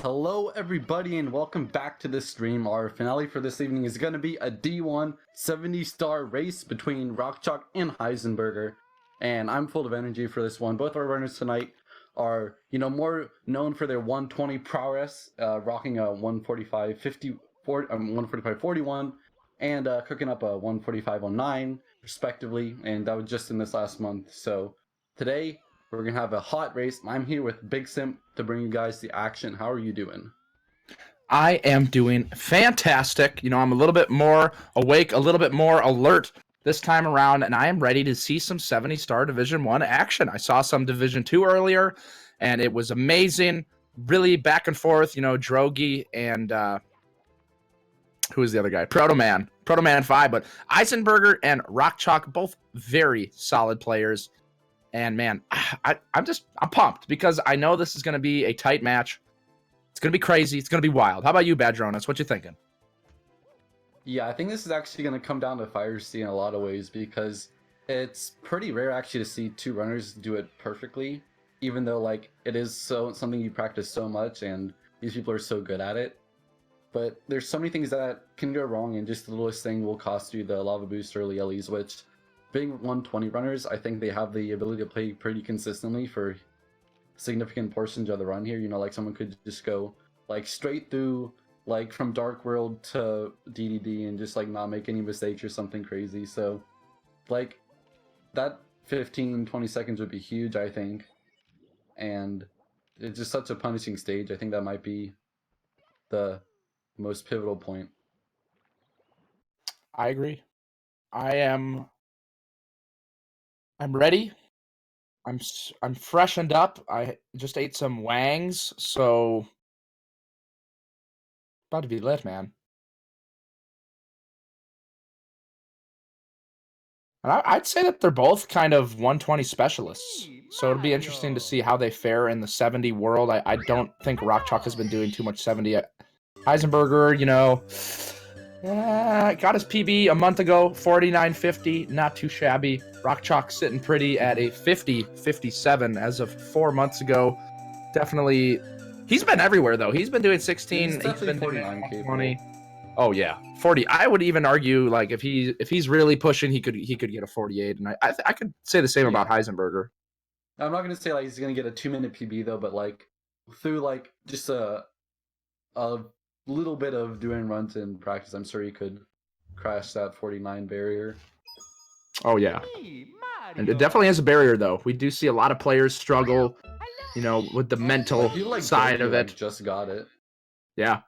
Hello everybody and welcome back to this stream. Our finale for this evening is going to be a D1 70-star race between RockChalk and Heisenburger. And I'm full of energy for this one. Both our runners tonight are, more known for their 120 prowess, rocking a 145-41 and cooking up a 145-09 respectively. And that was just in this last month. So today we're going to have a hot race. I'm here with Big Simp to bring you guys the action. How are you doing? I am doing fantastic. I'm a little bit more awake, a little bit more alert this time around, and I am ready to see some 70-star Division 1 action. I saw some Division 2 earlier, and it was amazing. Really back and forth, Drogi and who is the other guy? Proto-Man and 5, but Heisenburger and RockChalk, both very solid players. And man, I'm pumped because I know this is going to be a tight match. It's going to be crazy. It's going to be wild. How about you, Badronis? What you thinking? Yeah, I think this is actually going to come down to Fire C in a lot of ways because it's pretty rare actually to see two runners do it perfectly, even though it is something you practice so much and these people are so good at it. But there's so many things that can go wrong, and just the littlest thing will cost you the lava boost early LEs, which being 120 runners, I think they have the ability to play pretty consistently for significant portions of the run here. Someone could just go straight through from Dark World to DDD and just not make any mistakes or something crazy. So that 15-20 seconds would be huge, I think. And it's just such a punishing stage. I think that might be the most pivotal point. I agree. I'm ready. I'm freshened up. I just ate some wangs, so about to be lit, man. And I'd say that they're both kind of 120 specialists, so it'll be interesting to see how they fare in the 70 world. I don't think RockChalk has been doing too much 70. Heisenburger, got his PB a month ago, 49.50, not too shabby. RockChalk sitting pretty at a 50.57 as of 4 months ago. Definitely, he's been everywhere though. He's been doing 16. He's been doing 20. Oh yeah, 40. I would even argue if he's really pushing, he could get a 48, and I could say the same about Heisenburger. I'm not gonna say he's gonna get a 2-minute PB though, but through just a little bit of doing runs in practice, I'm sure he could crash that 49 barrier. Oh yeah, and it definitely has a barrier though. We do see a lot of players struggle, with the mental side of it. Just got it. Yeah,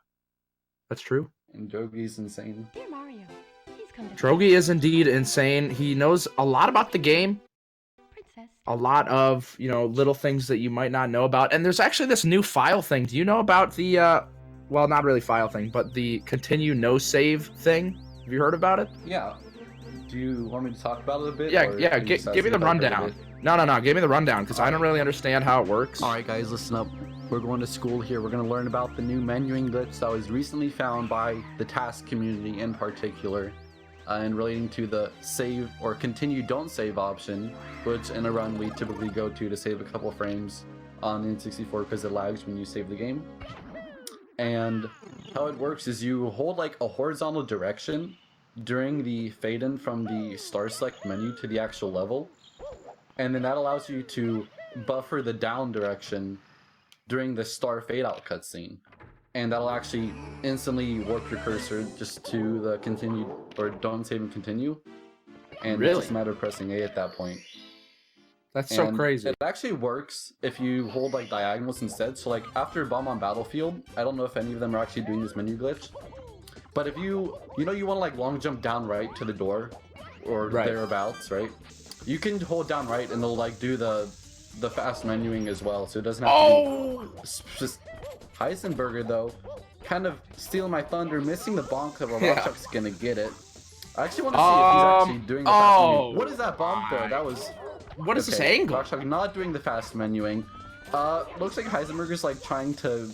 that's true. And Drogi's insane. Drogi is indeed insane. He knows a lot about the game. A lot of, little things that you might not know about. And there's actually this new file thing. Do you know about the, well, not really file thing, but the continue no save thing? Have you heard about it? Yeah. Do you want me to talk about it a bit? Yeah, give me the rundown. No, give me the rundown, because I don't really understand how it works. Alright guys, listen up. We're going to school here. We're going to learn about the new menuing glitch that was recently found by the task community in particular, and relating to the save or continue don't save option, which in a run we typically go to save a couple frames on N64 because it lags when you save the game. And how it works is you hold a horizontal direction during the fade in from the star select menu to the actual level, and then that allows you to buffer the down direction during the star fade out cutscene, and that'll actually instantly warp your cursor just to the continue or don't save and continue, and it's just a matter of pressing A at that point. That's so crazy. It actually works if you hold diagonals instead. So after Bob-omb Battlefield, I don't know if any of them are actually doing this menu glitch, but if you want to long jump down right to the door or thereabouts, right? You can hold down right and they'll do the fast menuing as well, so it doesn't have to be just Heisenburger though, kind of stealing my thunder, missing the bonk of a RockChalk's gonna get it. I actually want to see if he's actually doing the fast menuing. What is that bomb throw? That was... What is this angle? RockChalk not doing the fast menuing. Looks like Heisenburger's trying to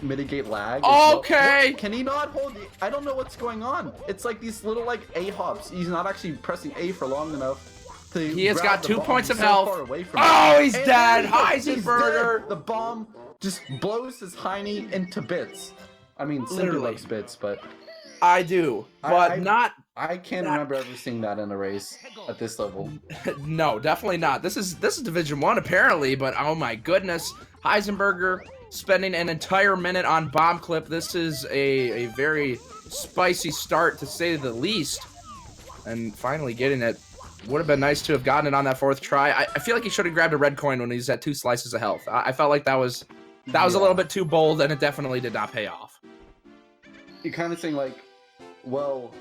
mitigate lag. Okay! Can he not hold it? I don't know what's going on. It's these little A hops. He's not actually pressing A for long enough. He has got 2 points of health. Oh, he's dead! Heisenburger! The bomb just blows his Heine into bits. I mean, Cinder Literally. loves bits, but I do, but I can't remember ever seeing that in a race at this level. No, definitely not. This is Division 1 apparently, but oh my goodness. Heisenberger spending an entire minute on bomb clip. This is a very spicy start, to say the least. And finally getting it. Would have been nice to have gotten it on that 4th try. I feel like he should have grabbed a red coin when he's at 2 slices of health. I felt like that was a little bit too bold, and it definitely did not pay off. You're kind of saying like, well,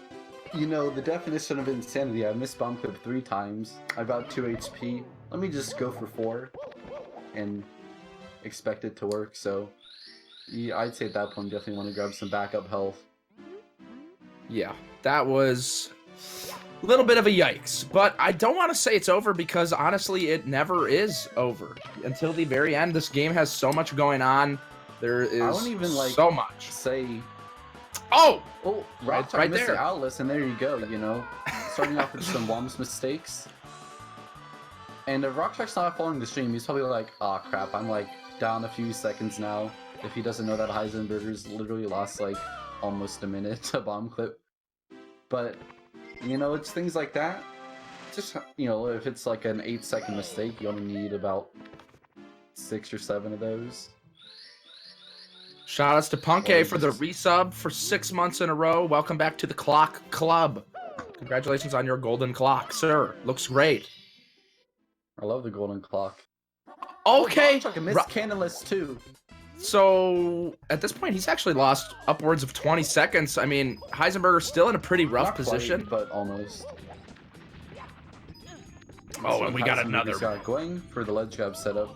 you know, the definition of insanity, I missed bomb clip 3 times. I got 2 HP. Let me just go for 4 and expect it to work. So yeah, I'd say at that point definitely want to grab some backup health. Yeah, that was a little bit of a yikes, but I don't want to say it's over because honestly it never is over until the very end. This game has so much going on. There is I don't even like so much. Say, oh, RockChalk right missed there. the Atlas, and there you go. You know, starting off with some Whomp's mistakes. And if RockChalk's not following the stream, he's probably like, "Aw, crap! I'm like down a few seconds now." If he doesn't know that Heisenberger's literally lost like almost a minute to bomb clip. But you know, it's things like that. Just, you know, if it's like an 8-second mistake, you only need about 6 or 7 of those. Shout outs to Punke for the resub for 6 months in a row. Welcome back to the Clock Club. Congratulations on your golden clock, sir. Looks great. I love the golden clock. Okay. RockChalk missed Candleless too. So at this point, he's actually lost upwards of 20 seconds. I mean, Heisenberger's still in a pretty rough Not position. quite, but almost. Oh, So and we got Heisenberger's another. got going for the ledge grab setup.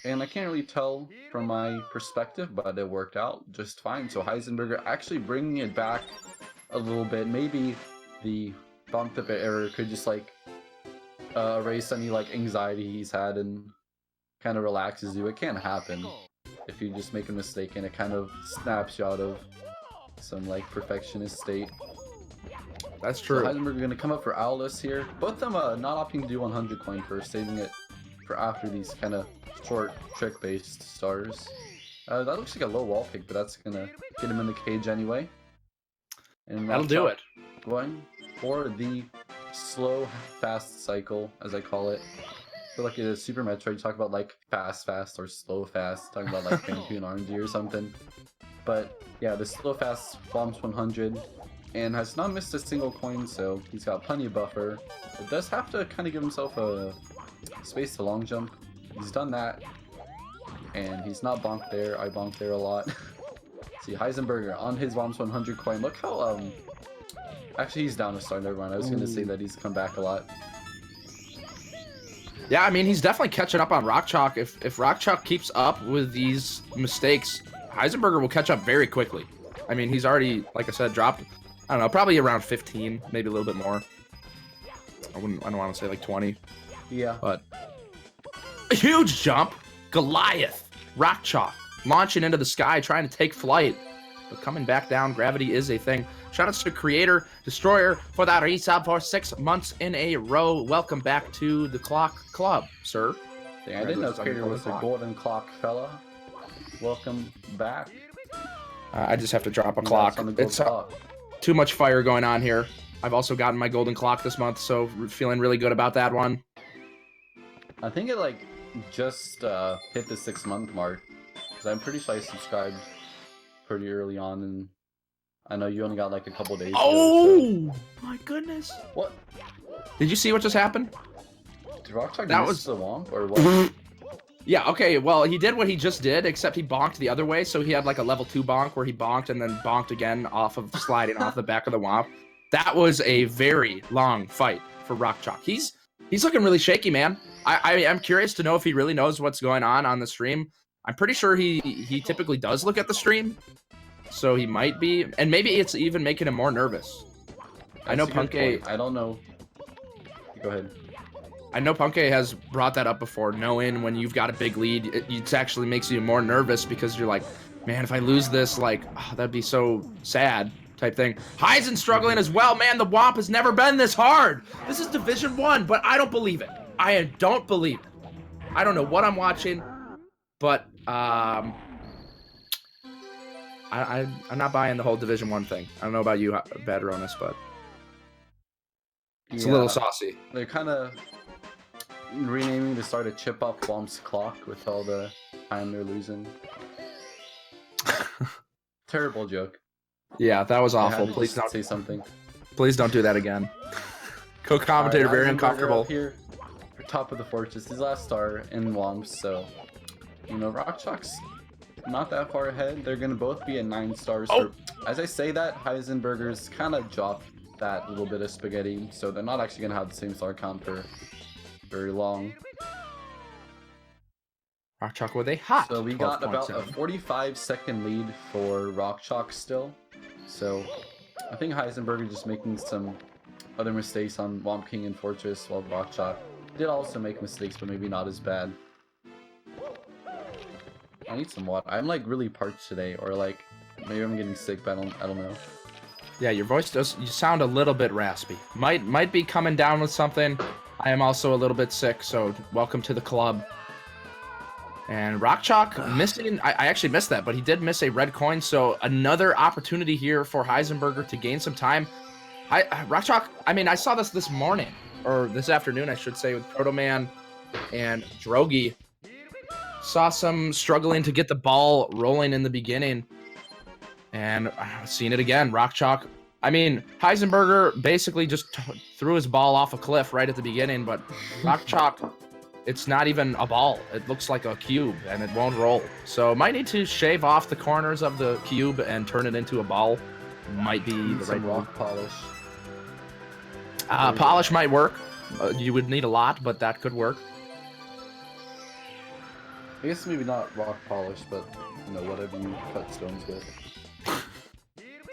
And I can't really tell from my perspective, but it worked out just fine. So Heisenberger actually bringing it back a little bit. Maybe the bump up error could just like erase any like anxiety he's had and kind of relaxes you. It can't happen if you just make a mistake and it kind of snaps you out of some like perfectionist state. That's true. So Heisenberger gonna come up for Owlus here. Both of them not opting to do 100 coin first, saving it for after these kind of short trick-based stars. That looks like a low wall pick, but that's gonna get him in the cage anyway. And That'll do it. Going for the slow, fast cycle, as I call it. I feel like in a Super Metroid, you talk about like fast, or slow, fast, talking about like Banku and R&D or something. But yeah, the slow, fast bombs 100 and has not missed a single coin, so he's got plenty of buffer. But does have to kind of give himself a space to long jump. He's done that, and he's not bonked there. I bonked there a lot. See, Heisenberger on his bombs 100 coin. Look how actually he's down to start. Never mind. I was gonna say that he's come back a lot. Yeah, I mean, he's definitely catching up on RockChalk. If RockChalk keeps up with these mistakes, Heisenberger will catch up very quickly. I mean, he's already, like I said, dropped, I don't know, probably around 15, maybe a little bit more. I don't want to say like 20. Yeah. But a huge jump. Goliath. RockChalk launching into the sky, trying to take flight. But coming back down, gravity is a thing. Shoutouts to Creator Destroyer for that resub for 6 months in a row. Welcome back to the Clock Club, sir. Dang, I didn't know Creator was a golden clock fella. Welcome back. I just have to drop a clock. It's too much fire going on here. I've also gotten my golden clock this month, so feeling really good about that one. I think it like just hit the 6-month mark, because I'm pretty sure I subscribed pretty early on, and I know you only got like a couple days ago. Oh my goodness! What? Did you see what just happened? Did RockChalk That miss was the Whomp or what? Yeah, okay, well, he did what he just did, except he bonked the other way, so he had like a level 2 bonk where he bonked and then bonked again off of sliding off the back of the Whomp. That was a very long fight for RockChalk. He's looking really shaky, man. I am curious to know if he really knows what's going on the stream. I'm pretty sure he typically does look at the stream, so he might be, and maybe it's even making him more nervous. I know Punke. I don't know. Go ahead. I know Punke has brought that up before, knowing when you've got a big lead, it actually makes you more nervous because you're like, man, if I lose this, like, oh, that'd be so sad type thing. Heisen struggling as well, man. The Whomp has never been this hard. This is Division 1, but I don't believe it. I don't believe it. I don't know what I'm watching. but I'm not buying the whole Division 1 thing. I don't know about you, Badronis, but it's a little saucy. They're kind of renaming to start to chip off Whomp's clock with all the time they're losing. Terrible joke. Yeah, that was awful. Please don't say something. Please don't do that again. Co-commentator, right, very uncomfortable. Here, top of the fortress, his last star in Whomp, so you know RockChalk's not that far ahead. They're gonna both be at 9 stars. Oh. As I say that, Heisenburger's kind of dropped that little bit of spaghetti, so they're not actually gonna have the same star count for very long. RockChalk with a hot. So we got about a 12.7. 45-second lead for RockChalk still. So I think Heisenberger just making some other mistakes on Whomp King and Fortress, while RockChalk did also make mistakes, but maybe not as bad. I need some water. I'm like really parched today, or like maybe I'm getting sick, but I don't know. Yeah, your voice you sound a little bit raspy. Might be coming down with something. I am also a little bit sick, so welcome to the club. And RockChalk missing, I actually missed that, but he did miss a red coin, so another opportunity here for Heisenberger to gain some time. RockChalk, I mean, I saw this morning, or this afternoon, I should say, with Protoman and Drogi. Saw some struggling to get the ball rolling in the beginning, and I've seen it again. RockChalk, I mean, Heisenberger basically just threw his ball off a cliff right at the beginning, but RockChalk, it's not even a ball. It looks like a cube, and it won't roll. So might need to shave off the corners of the cube and turn it into a ball. Might be the right rock polish. Polish might work. You would need a lot, but that could work. I guess maybe not rock polish, but you know, whatever you cut stones with.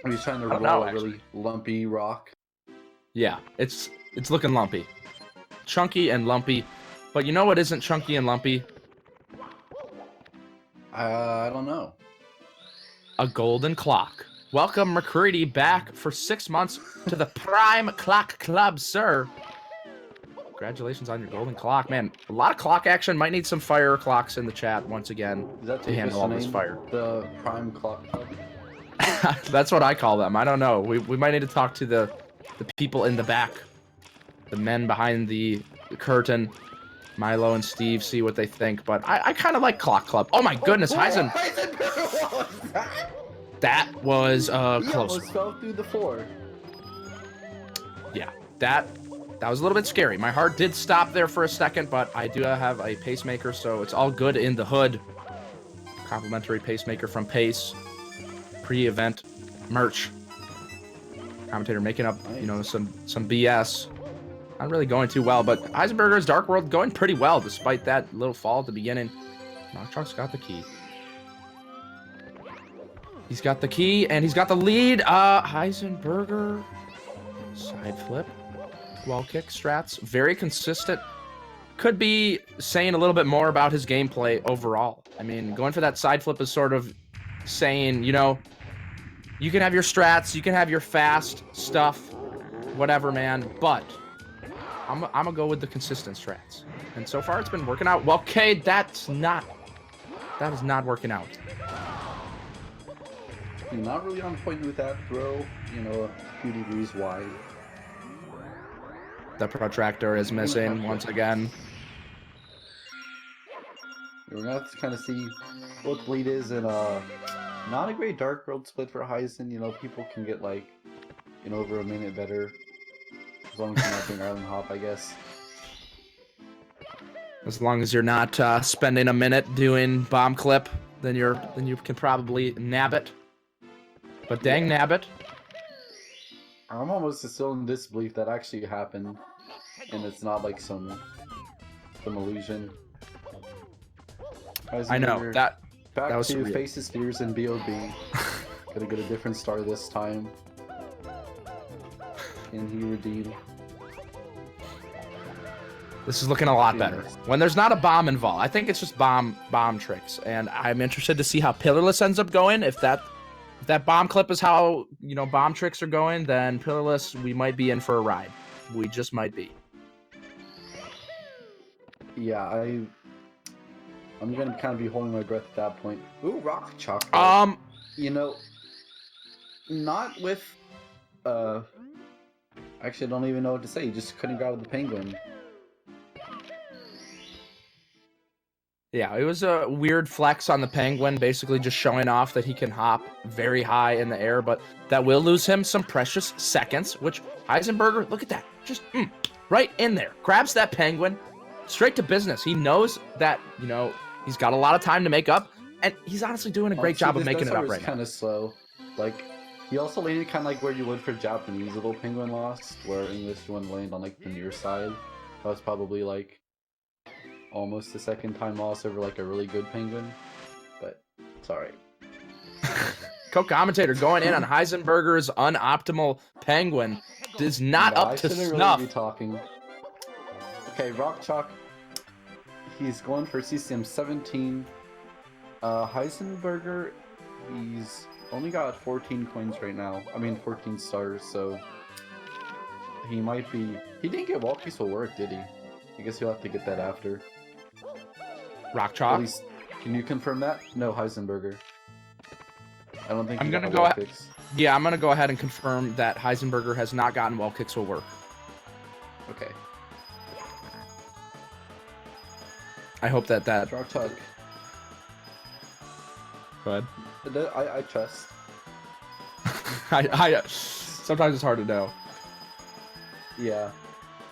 Are you trying to roll a really lumpy rock? Yeah, it's looking lumpy. Chunky and lumpy. But you know what isn't chunky and lumpy? I don't know. A golden clock. Welcome, McCready, back for 6 months to the Prime Clock Club, sir. Congratulations on your golden clock. Man, a lot of clock action. Might need some fire clocks in the chat once again to handle all this fire. The Prime Clock Club? That's what I call them. I don't know. We might need to talk to the people in the back. The men behind the curtain. Milo and Steve, see what they think. But I kind of like Clock Club. Oh my goodness, Heisen. That was close. He almost fell through the floor. Yeah, that was a little bit scary. My heart did stop there for a second, but I do have a pacemaker, so it's all good in the hood. Complimentary pacemaker from Pace. Pre-event merch. Commentator making up, you know, some BS. Not really going too well, but Heisenberger's Dark World going pretty well despite that little fall at the beginning. RockChalk's got the key. He's got the key, and he's got the lead. Heisenberger. Side flip. Wall kick strats. Very consistent. Could be saying a little bit more about his gameplay overall. I mean, going for that side flip is sort of saying, you know, you can have your strats, you can have your fast stuff, whatever, man, but I'm gonna go with the consistent strats. And so far it's been working out. Well, okay, that is not working out. You're not really on point with that throw, you know, a few degrees wide. The protractor is missing once again. We're gonna have to kind of see what bleed is, and not a great Dark World split for Heisen. You know, people can get like, you know, over a minute better. As long as you're not doing Island Hop, I guess. As long as you're not spending a minute doing bomb clip, then you can probably nab it. But dang, nab it. I'm almost still in disbelief that actually happened, and it's not like some illusion. I know that was to surreal. Faces, Fears, and Bob. Gonna get a different star this time. Can he redeem? This is looking a lot better. When there's not a bomb involved, I think it's just bomb tricks, and I'm interested to see how Pillarless ends up going. If that bomb clip is how, you know, bomb tricks are going, then Pillarless, we might be in for a ride. We just might be. Yeah, I'm gonna kind of be holding my breath at that point. Ooh, RockChalk. You know, not with actually I don't even know what to say. He just couldn't grab the penguin. Yeah, it was a weird flex on the penguin, basically just showing off that he can hop very high in the air, but that will lose him some precious seconds, which Heisenberger, look at that, just right in there, grabs that penguin, straight to business. He knows that, you know, he's got a lot of time to make up, and he's honestly doing a great job of making it up right now. Kind of slow. Like, he also landed kind of like where you would for Japanese little penguin lost, where English one land on like the near side. That was probably like almost the second time loss over like a really good penguin, but it's alright. Co-commentator going in on Heisenberger's unoptimal penguin is not up to snuff. Really be talking. Okay, RockChalk. He's going for CCM 17. Heisenberger, he's only got 14 coins right now. I mean 14 stars, so he might be. He didn't get wall peaceful work, did he? I guess you'll have to get that after. RockChalk. At least, can you confirm that? No, Heisenberger. I don't think I'm gonna go ahead. Yeah, I'm gonna go ahead and confirm that Heisenberger has not gotten wall kicks will work. Okay. I hope that RockChalk. Go ahead. I trust. I sometimes it's hard to know. Yeah.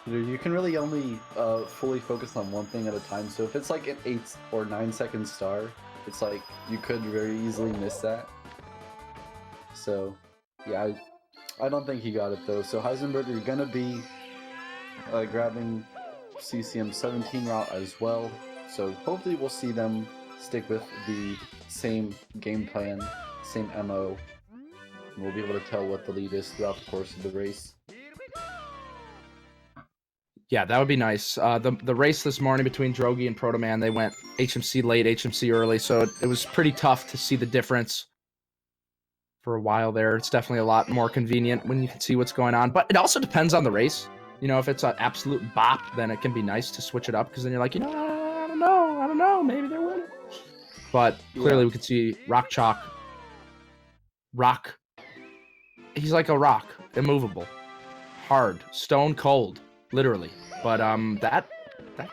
You can really only fully focus on one thing at a time, so if it's like an 8 or 9 second star, it's like you could very easily miss that. So, yeah, I don't think he got it though. So Heisenberger, you're gonna be grabbing CCM 17 route as well. So hopefully we'll see them stick with the same game plan, same MO. And we'll be able to tell what the lead is throughout the course of the race. Yeah, that would be nice. The race this morning between Drogi and Protoman, they went HMC late, HMC early, so it was pretty tough to see the difference for a while there. It's definitely a lot more convenient when you can see what's going on, but it also depends on the race. You know, if it's an absolute bop, then it can be nice to switch it up, because then you're like, you know, I don't know, maybe they're winning. But clearly we could see RockChalk. He's like a rock, immovable, hard, stone cold. Literally. But that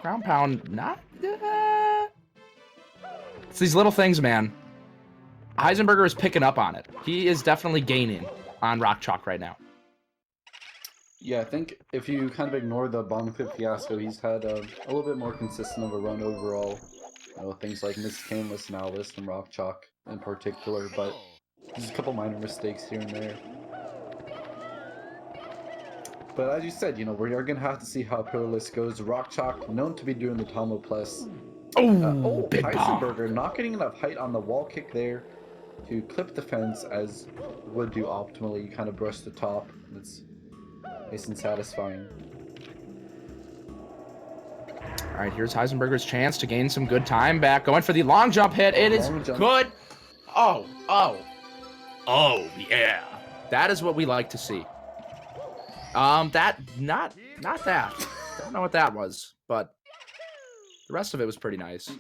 ground pound, not it's these little things, man. Heisenberger is picking up on it. He is definitely gaining on RockChalk right now. Yeah, I think if you kind of ignore the bomb clip fiasco, he's had a little bit more consistent of a run overall. You know, things like missed caneless and Alice from RockChalk in particular, but just a couple minor mistakes here and there. But as you said, you know, we are going to have to see how Pillar List goes. RockChalk, known to be doing the Tomo Plus. Big Heisenberger bomb. not getting enough height on the wall kick there to clip the fence as would do optimally. You kind of brush the top. It's nice and satisfying. All right, here's Heisenberger's chance to gain some good time back. Going for the long jump hit. It is good. Oh, yeah. That is what we like to see. Not that. Don't know what that was, but the rest of it was pretty nice.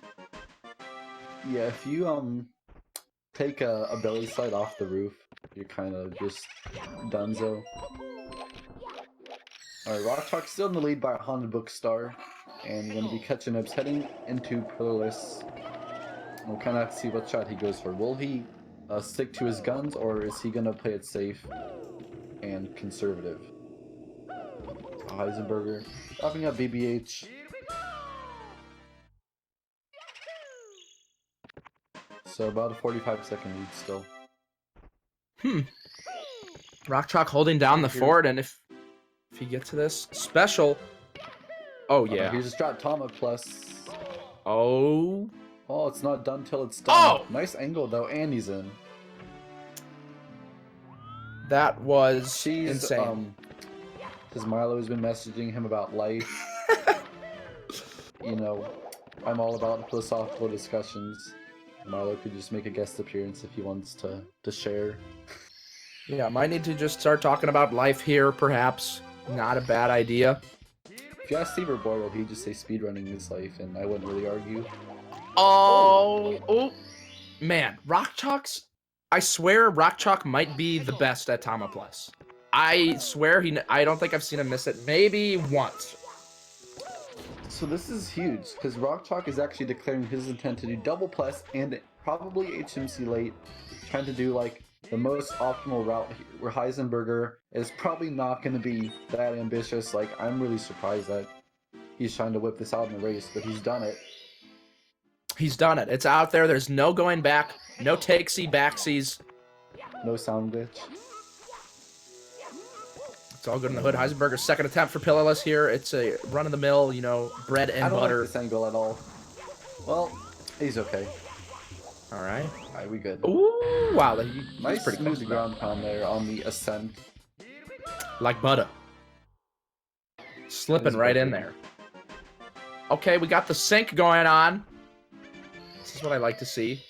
Yeah, if you take a belly slide off the roof, you're kind of just donezo. Alright, RockChalk still in the lead by 100 book star, and you're going to be catching up, heading into Pillarless. We'll kind of have to see what shot he goes for. Will he stick to his guns, or is he going to play it safe and conservative? Heisenberger wrapping up BBH. So about a 45-second lead still. RockChalk holding down the fort, and if he gets to this special, yeah. Here's a strat Tomo plus. Oh, it's not done till it's done. Oh! Nice angle though, and he's in. That was insane. Because Milo has been messaging him about life. You know, I'm all about philosophical discussions. Milo could just make a guest appearance if he wants to share. Yeah, might need to just start talking about life here, perhaps. Not a bad idea. If you ask Stever Boy, will he just say speedrunning his life, and I wouldn't really argue. Oh, man, RockChalk's. I swear RockChalk might be the best at Tama Plus. I swear I don't think I've seen him miss it maybe once. So this is huge because RockChalk is actually declaring his intent to do double plus and probably HMC late, trying to do like the most optimal route here, where Heisenberger is probably not going to be that ambitious. Like, I'm really surprised that he's trying to whip this out in the race, but he's done it. He's done it. It's out there. There's no going back. No takesy backsies. No sound glitch. It's all good in the hood. Heisenberger's second attempt for Pillarless here. It's a run-of-the-mill, you know, bread and I don't butter. like this angle at all. Well, he's okay. All right. All right, we good. Ooh, wow. Nice pretty smooth close ground pound there on the ascent. like butter. Slipping right in there. Okay, we got the sync going on. This is what I like to see.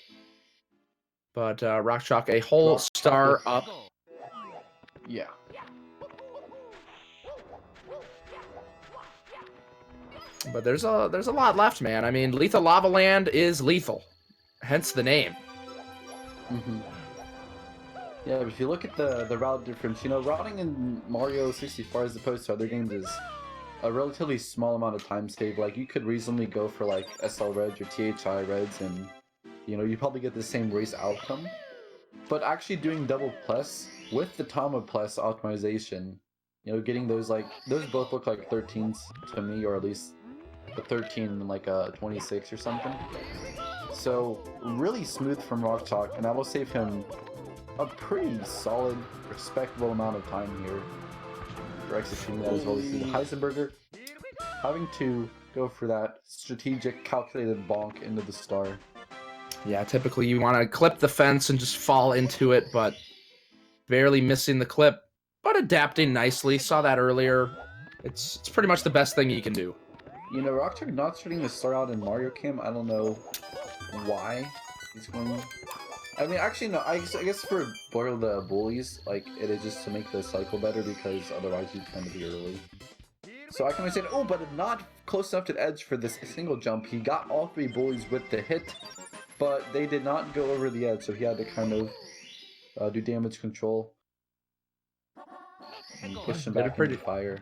But RockChalk, a whole star up. Yeah. But there's a lot left, man. I mean, Lethal Lava Land is lethal, hence the name. Yeah, but if you look at the route difference, you know, routing in Mario 64 as opposed to other games is a relatively small amount of time save. Like, you could reasonably go for like SL Reds or THI Reds, and you know, you probably get the same race outcome. But actually doing double plus with the Tama plus optimization, you know, getting those both look like 13s to me, or at least the 13 and like a 26 or something. So really smooth from RockChalk, and that will save him a pretty solid, respectable amount of time here for executing that as well as the Heisenberger having to go for that strategic, calculated bonk into the star. Yeah, typically you want to clip the fence and just fall into it, but barely missing the clip, but adapting nicely. Saw that earlier. It's pretty much the best thing you can do. You know, RockChalk not starting to start out in Mario Cam, I don't know why he's going. I mean, actually, no, I guess for boil the bullies, like, it is just to make the cycle better, because otherwise you'd kind of be early. So I can understand, oh, but not close enough to the edge for this single jump. He got all three bullies with the hit, but they did not go over the edge, so he had to kind of do damage control and push him back into fire.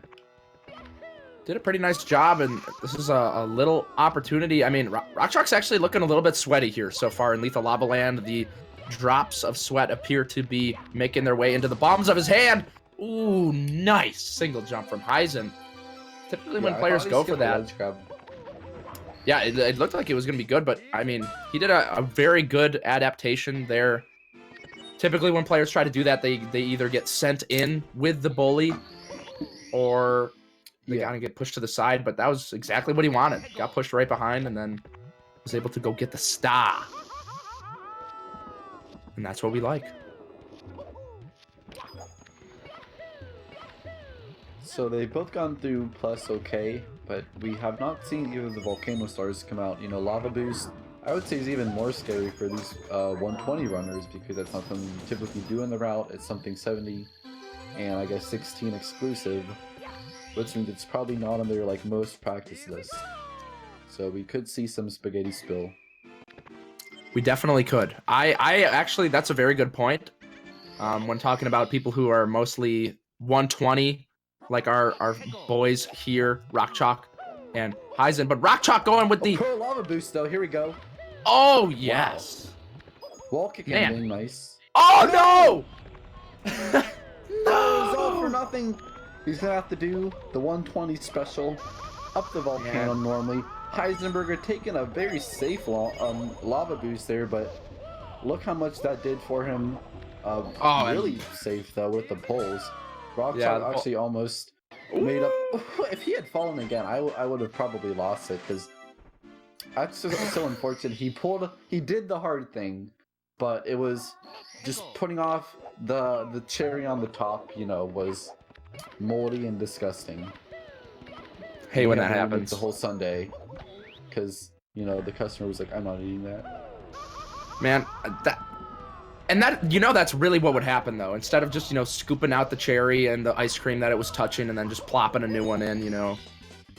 Did a pretty nice job, and this is a little opportunity. I mean, RockChalk's actually looking a little bit sweaty here so far in Lethal Lava Land. The drops of sweat appear to be making their way into the palms of his hand. Ooh, nice single jump from Heisen. Typically when players go for that, yeah, it looked like it was going to be good, but I mean, he did a very good adaptation there. Typically when players try to do that, they either get sent in with the bully, or they kind of get pushed to the side, but that was exactly what he wanted. Got pushed right behind and then was able to go get the star. And that's what we like. So they've both gone through plus okay, but we have not seen either of the volcano stars come out. You know, Lava Boost, I would say, is even more scary for these 120 runners, because that's not something you typically do in the route. It's something 70 and I guess 16 exclusive, which means it's probably not on their like most practice list. So we could see some spaghetti spill. We definitely could. I actually, that's a very good point. When talking about people who are mostly 120, like our boys here, RockChalk and Heisen, but RockChalk going with the Pro Lava Boost though. Here we go. Oh yes, wow. Wall kick being nice. Oh no! No, it's all for nothing. He's gonna have to do the 120 special up the volcano normally. Heisenberger taking a very safe lava boost there, but look how much that did for him. Really safe though with the poles. RockChalk actually almost made up. If he had fallen again, I would have probably lost it, because that's so unfortunate. He did the hard thing, but it was just putting off the cherry on the top. You know, was moldy and disgusting. Hey, when that happens, the whole Sunday, because you know the customer was like, "I'm not eating that." Man, that's really what would happen though. Instead of just, you know, scooping out the cherry and the ice cream that it was touching and then just plopping a new one in, you know,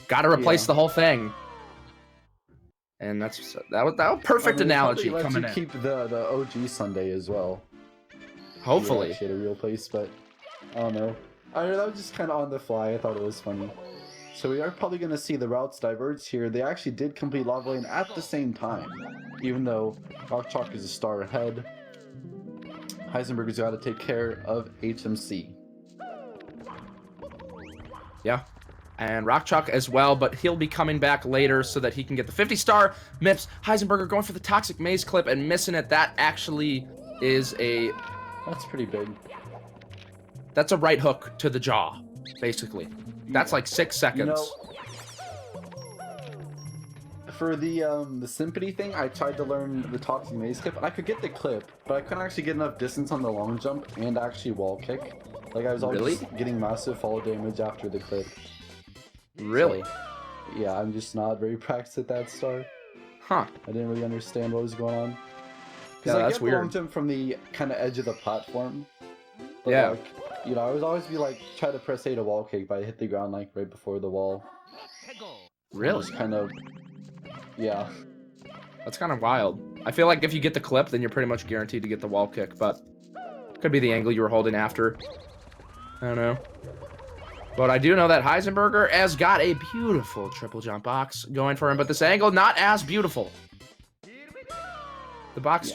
got to replace the whole thing. And that was perfect analogy lets coming you in. keep the OG Sunday as well. Hopefully. Actually at a real place, but I don't know. I know that was just kind of on the fly. I thought it was funny. So we are probably going to see the routes diverge here. They actually did complete Lava Lane at the same time, even though RockChalk is a star ahead. Heisenburger's got to take care of HMC. Yeah. And RockChalk as well, but he'll be coming back later so that he can get the 50-star. Mips, Heisenburger going for the Toxic Maze clip and missing it. That actually is a... That's pretty big. That's a right hook to the jaw, basically. That's like 6 seconds. You know, for the Sympathy thing, I tried to learn the Toxic Maze clip, and I could get the clip, but I couldn't actually get enough distance on the long jump and actually wall kick. Like, I was always getting massive fall damage after the clip. Really? So, yeah, I'm just not very practiced at that star. Huh. I didn't really understand what was going on. Yeah, I that's get weird. the long jump from the kind of edge of the platform. But Yeah. like, you know, I would always be like, try to press A to wall kick, but I hit the ground like right before the wall. Really? Just kind of, yeah. That's kind of wild. I feel like if you get the clip, then you're pretty much guaranteed to get the wall kick, but could be the angle you were holding after. I don't know. But I do know that Heisenburger has got a beautiful triple jump box going for him, but this angle not as beautiful. The box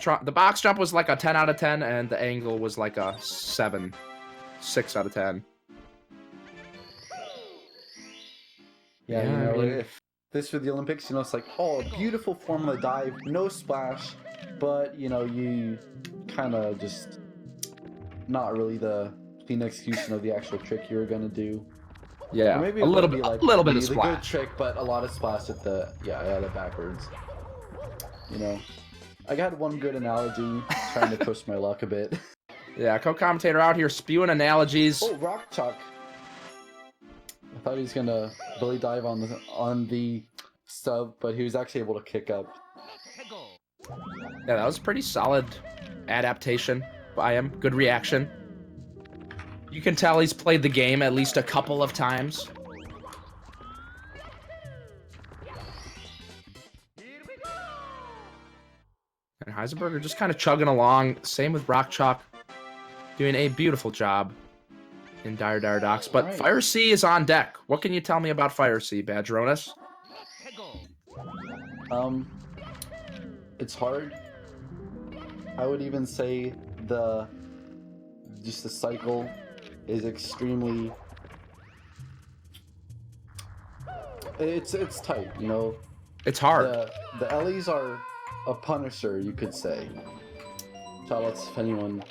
jump was like a 10 out of 10, and the angle was like a 6 out of 10. Yeah, you know, if this were the Olympics, you know, it's like, oh, a beautiful form of dive, no splash, but, you know, you kind of just not really the clean execution of the actual trick you were going to do. Yeah, or maybe a little bit of splash. The good trick, but a lot of splash at the, the backwards. You know, I got one good analogy, trying to push my luck a bit. Yeah, co-commentator out here spewing analogies. Oh, RockChalk. I thought he was gonna belly dive on the sub, but he was actually able to kick up. Yeah, that was a pretty solid adaptation by him. Good reaction. You can tell he's played the game at least a couple of times. And Heisenburger just kind of chugging along. Same with RockChalk. Doing a beautiful job in Dire Docks. But Fire C is on deck. What can you tell me about Fire C, Badgeronis? It's hard. I would even say the cycle is extremely... It's tight, you know? It's hard. The Ellies are a punisher, you could say. Shoutouts if anyone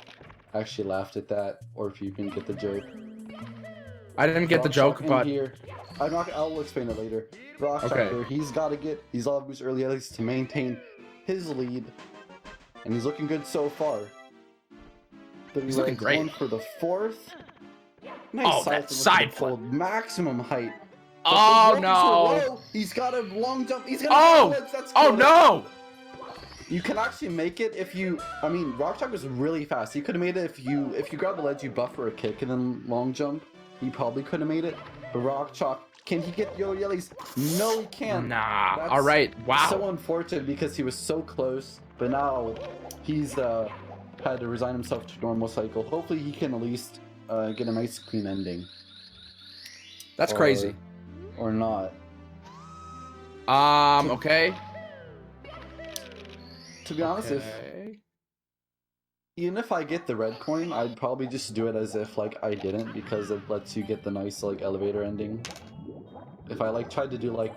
actually laughed at that, or if you can get the joke. I didn't get the joke, but... Here, I'll explain it later. RockChalk here, he's got to get these lava boost early Ellies to maintain his lead, and he's looking good so far. But he's looking great. Going for the fourth. Nice that side flip. Maximum height. Oh no! He's got a long jump. He's gonna no! You can actually make it if you. I mean, RockChalk was really fast. He could have made it if you grab the ledge, you buffer a kick, and then long jump. He probably could have made it. But RockChalk, can he get Yo Yellies? No, he can't. Nah. All right. Wow. So unfortunate because he was so close. But now he's had to resign himself to normal cycle. Hopefully, he can at least get a nice clean ending. That's crazy. Or not. Okay. To be honest, even if I get the red coin, I'd probably just do it as if like I didn't, because it lets you get the nice like elevator ending. If I like tried to do like,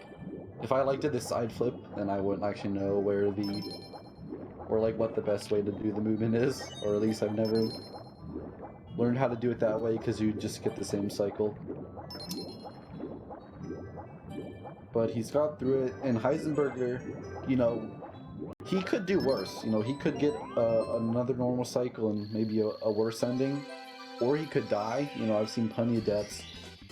if I like did this side flip, then I wouldn't actually know where what the best way to do the movement is, or at least I've never learned how to do it that way, because you just get the same cycle. But he's got through it, and Heisenburger, you know, he could do worse. You know, he could get another normal cycle and maybe a worse ending, or he could die. You know, I've seen plenty of deaths,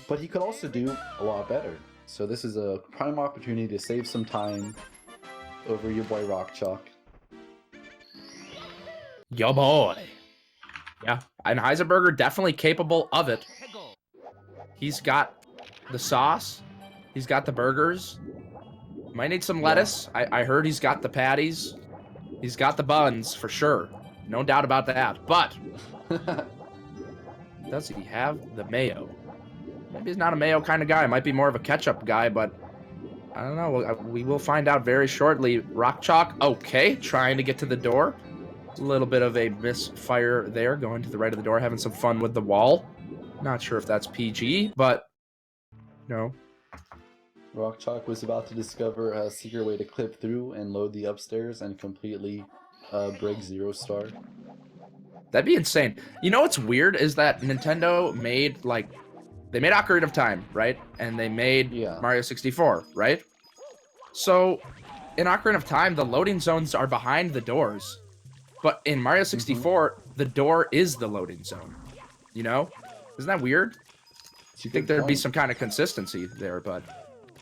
but he could also do a lot better. So this is a prime opportunity to save some time over your boy RockChalk. Yo boy. Yeah, and Heisenburger definitely capable of it. He's got the sauce. He's got the burgers. Might need some lettuce. I heard he's got the patties. He's got the buns for sure. No doubt about that. But does he have the mayo? Maybe he's not a mayo kind of guy. Might be more of a ketchup guy, but I don't know. We will find out very shortly. RockChalk, okay, trying to get to the door. A little bit of a misfire there, going to the right of the door, having some fun with the wall. Not sure if that's PG, but no. RockChalk was about to discover a secret way to clip through and load the upstairs and completely break 0 star. That'd be insane. You know what's weird is that Nintendo made, like, they made Ocarina of Time, right? And they made Mario 64, right? So, in Ocarina of Time, the loading zones are behind the doors. But in Mario 64, the door is the loading zone. You know? Isn't that weird? You think there'd be some kind of consistency there, but...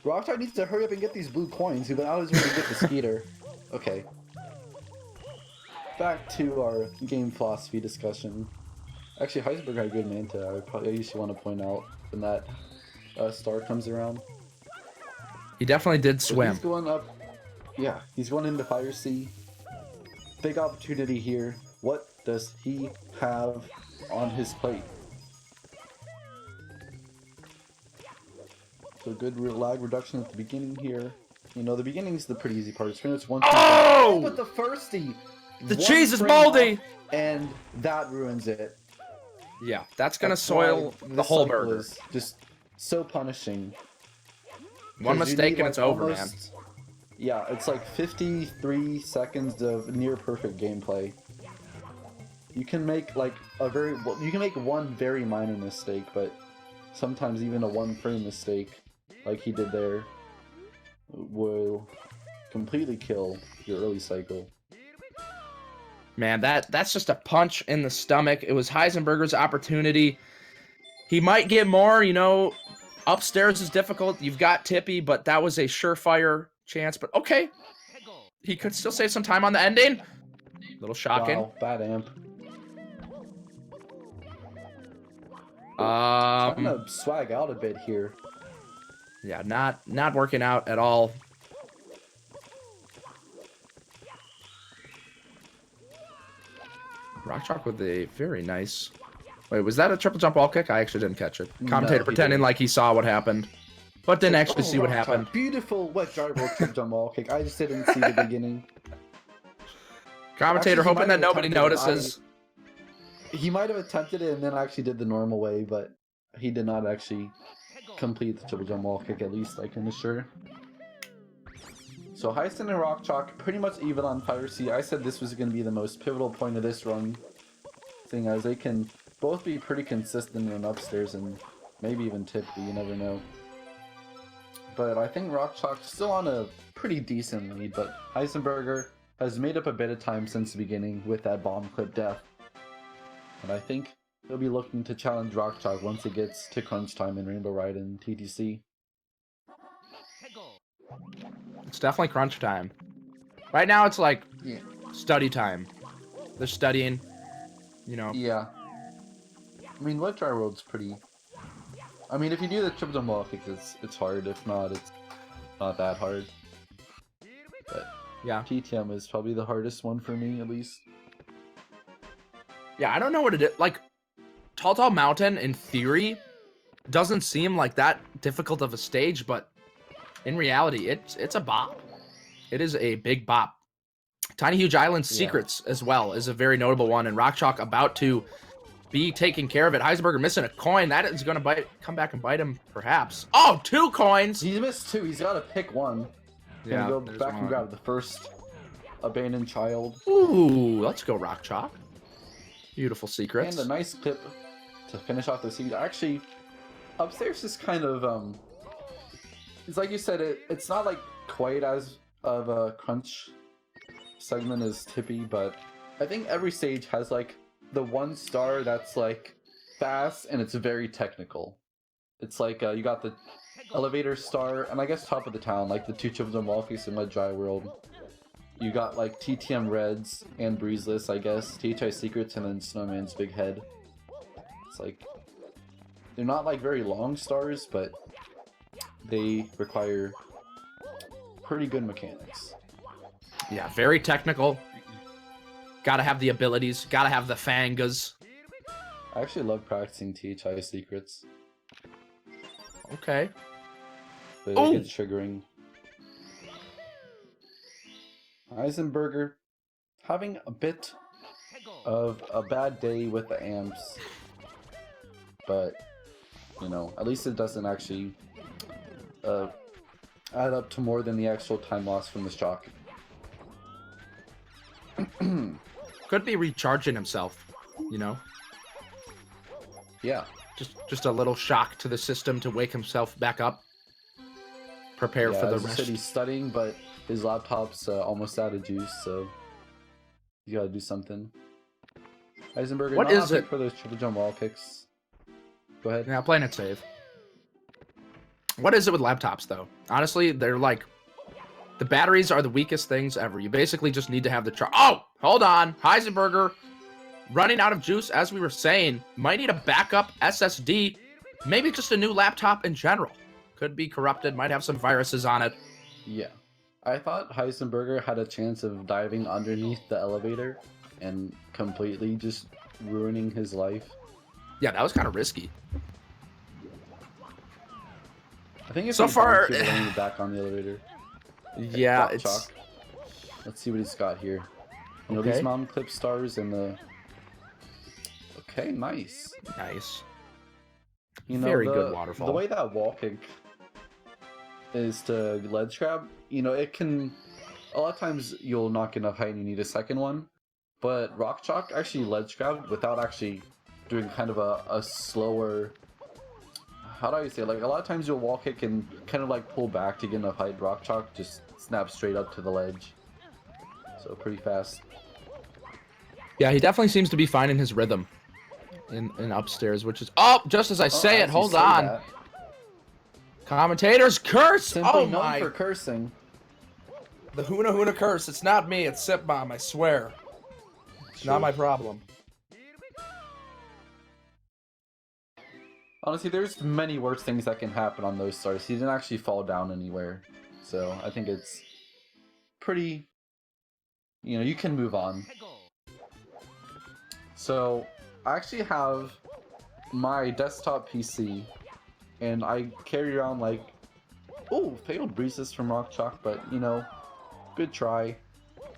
RockChalk needs to hurry up and get these blue coins. He's been out his way to get the Skeeter. Okay. Back to our game philosophy discussion. Actually, Heisenberg had a good manta. I usually want to point out when that star comes around. He definitely did swim. He's going up. Yeah, he's going into Fire Sea. Big opportunity here. What does he have on his plate? So good lag reduction at the beginning here. You know, the beginning is the pretty easy part. It's pretty much one. Oh! But the firstie! The cheese is moldy! And that ruins it. Yeah, that's gonna soil the whole burger. Is just so punishing. One mistake and it's over, man. Yeah, it's like 53 seconds of near perfect gameplay. You can make like you can make one very minor mistake, but sometimes even a 1 frame mistake, like he did there, will completely kill your early cycle. Man, that's just a punch in the stomach. It was Heisenberger's opportunity. He might get more, you know, upstairs is difficult. You've got Tippy, but that was a surefire chance. But okay, he could still save some time on the ending. Little shocking. Wow, bad amp. Trying to swag out a bit here. Yeah, not working out at all. RockChalk with a very nice... Wait, was that a triple jump wall kick? I actually didn't catch it. Commentator pretending like he saw what happened, but didn't actually see what happened. Beautiful wet driveway triple jump wall kick. I just didn't see the beginning. Commentator actually, hoping that nobody notices. He might have attempted it and then actually did the normal way, but he did not actually complete the triple jump wall kick, at least I can assure. So Heisen and RockChalk pretty much even on Fire Sea. I said this was going to be the most pivotal point of this run, seeing as they can both be pretty consistent in upstairs and maybe even Tippy, you never know. But I think RockChalk's still on a pretty decent lead, but Heisenberger has made up a bit of time since the beginning with that bomb clip death. And I think he'll be looking to challenge RockChalk once it gets to crunch time in Rainbow Ride and TTC. It's definitely crunch time. Right now it's like study time. They're studying, you know. Yeah. I mean, Wet Dry World's pretty... I mean, if you do the triple jump wall kick, it's hard. If not, it's not that hard. But yeah, TTM is probably the hardest one for me, at least. Yeah, I don't know what it is. Like, Tall Mountain, in theory, doesn't seem like that difficult of a stage, but in reality, it's a bop. It is a big bop. Tiny Huge Island Secrets as well is a very notable one, and RockChalk about to be taking care of it. Heisenberger missing a coin. That is going to come back and bite him, perhaps. Oh, 2 coins! He missed 2. He's got to pick one. Yeah, go back and grab the first abandoned child. Ooh, let's go RockChalk. Beautiful secrets. And a nice clip to finish off the series. Actually, upstairs is kind of, it's like you said, it's not like quite as of a crunch segment as Tippy, but I think every stage has like the 1 star that's like fast and it's very technical. It's like you got the elevator star and I guess top of the town, like the 2 chips and Walkies in Mud Dry World. You got like TTM Reds and Breezeless, I guess, THI Secrets, and then Snowman's Big Head. It's like they're not like very long stars, but they require pretty good mechanics. Yeah, very technical. Gotta have the abilities. Gotta have the fangas. I actually love practicing THI secrets. Okay. But it gets triggering. Heisenberger having a bit of a bad day with the amps. But, you know, at least it doesn't actually add up to more than the actual time loss from the shock. Could be recharging himself, you know? Yeah. Just a little shock to the system to wake himself back up. Prepare for the as you rest. said, he's studying, but his laptop's almost out of juice, so you gotta do something. Heisenberger, What not is it? for those triple jump wall kicks. Go ahead. Yeah, playing it safe. What is it with laptops, though? Honestly, they're like... The batteries are the weakest things ever. You basically just need to have the charge. Oh! Hold on! Heisenberger running out of juice, as we were saying. Might need a backup SSD. Maybe just a new laptop in general. Could be corrupted. Might have some viruses on it. Yeah. I thought Heisenberger had a chance of diving underneath the elevator and completely just ruining his life. Yeah, that was kind of risky. I think if so he far, he would back on the elevator. Yeah, it's... Chalk. Let's see what he's got here. You know, these mountain clip stars and the... Okay, nice. Nice. You know, Very good waterfall. The way that wall kick is to ledge grab, you know, it can... A lot of times you'll knock enough height and you need a second one. But RockChalk actually ledge grabbed without actually doing kind of a slower... How do I say it? Like, a lot of times you'll wall kick and kind of like pull back to get enough height. RockChalk just snaps straight up to the ledge. So pretty fast. Yeah, he definitely seems to be finding his rhythm in upstairs, which is... Oh, just as I say it, hold on. That. Commentators curse! Simply known for cursing. The Huna Huna curse. It's not me, it's Sip Bomb, I swear. It's not my problem. Honestly, there's many worse things that can happen on those stars. He didn't actually fall down anywhere. So, I think it's pretty... You know, you can move on. So, I actually have my desktop PC, and I carry around like... Oh, fatal breezes from RockChalk, but, you know, good try.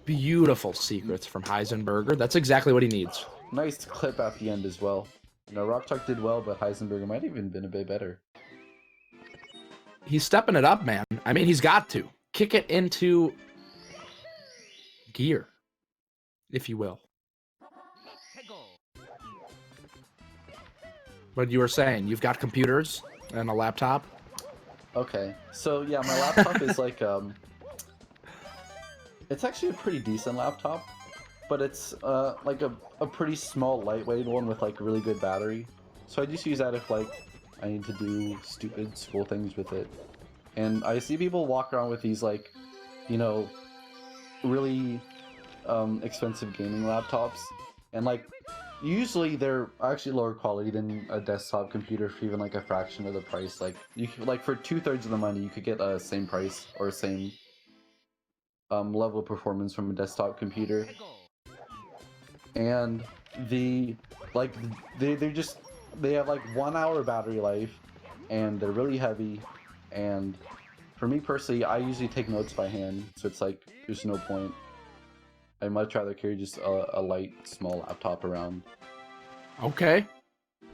Beautiful secrets from Heisenberger. That's exactly what he needs. Nice clip at the end as well. You know, RockChalk did well, but Heisenberger might have even been a bit better. He's stepping it up, man. I mean, he's got to. Kick it into gear, if you will. But you were saying, you've got computers and a laptop? Okay, so yeah, my laptop is like, it's actually a pretty decent laptop. But it's like a pretty small, lightweight one with like a really good battery. So I just use that if like I need to do stupid school things with it. And I see people walk around with these like, you know, really expensive gaming laptops. And like, usually they're actually lower quality than a desktop computer for even like a fraction of the price. Like, you could, like for 2/3 of the money, you could get a same price or same level of performance from a desktop computer. And they have like 1 hour battery life, and they're really heavy. And for me personally, I usually take notes by hand, so it's like there's no point. I'd much rather carry just a light, small laptop around. Okay.